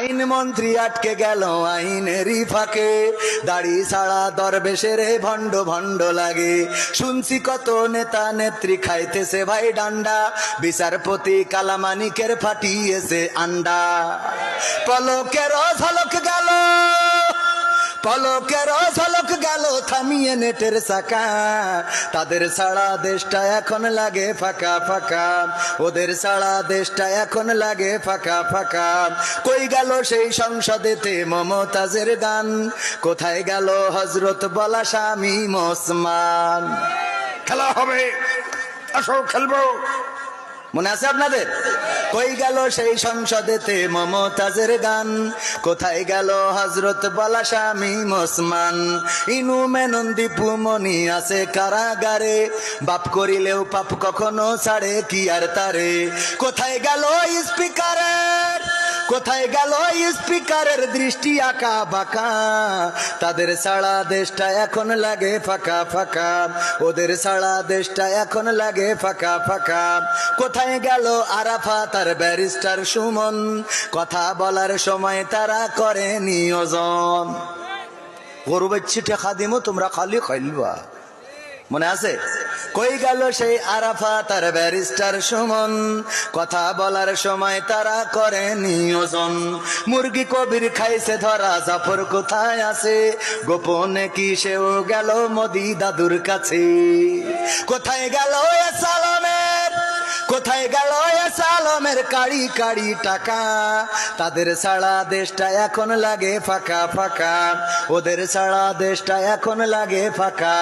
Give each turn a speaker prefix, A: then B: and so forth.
A: আইন মন্ত্রী আটকে গেল আইনেরই ফাঁকে, দাড়ি ছাড়া দরবেশের ভণ্ড ভণ্ড লাগে। শুনছি কত নেতা নেত্রী খাইতেছে ভাই ডান্ডা, বিচারপতি কালামানিকের ফাটিয়েছে আন্ডা। পলকের ঝলক গেল, পলকের ঝলক গেল থামিয়ে নেটের চাকা। তাদের ছাড়া দেশটা এখন লাগে ফাঁকা ফাঁকা, ওদের ছাড়া দেশটা এখন লাগে ফাঁকা ফাঁকা। কই গেল সেই সংসদেতে মমতাজের গান, কোথায় গেল হজরত বলা শামীম ওসমান। খেলা হবে, আসো খেলবো, মনে আছে আপনাদের? কই গেল সেই সংসদেতে মমতাজের গান, কোথায় গেল হজরত বলা শামীম ওসমান। ইনু মেনন দীপু মনি আছে কারাগারে, বাপ করিলেও পাপ কখনো ছাড়ে কি আর তারে। কোথায় গেল স্পিকারের, কোথায় গেল স্পিকারের দৃষ্টি আঁকা বাঁকা। তাদের ছাড়া দেশটা এখন লাগে ফাঁকা ফাঁকা, ওদের ছাড়া দেশটা এখন লাগে ফাঁকা ফাঁকা। কোথায় গেল আরাফাত আর ব্যারিস্টার সুমন, কথা বলার সময় তারা করে নিয়োজন। গরু বাচ্চি টেকা দিমো তোমরা খালি খাইলবা, মনে আছে? কই গেল সেই আরাফাত আর ব্যারিস্টার সুমন, কথা বলার সময় তারা করে নিয়োজন। মুরগি কবির খাইছে ধরা, জাফর কোথায় আছে? গোপনে কি সেও গেল মোদি দাদুর কাছে? কোথায় গেল এ সালামের, কোথায় গেল এ সালামের কাড়ি কাড়ি টাকা? তাদের ছাড়া দেশটা এখন লাগে ফাঁকা ফাঁকা, ওদের ছাড়া দেশটা এখন লাগে ফাঁকা।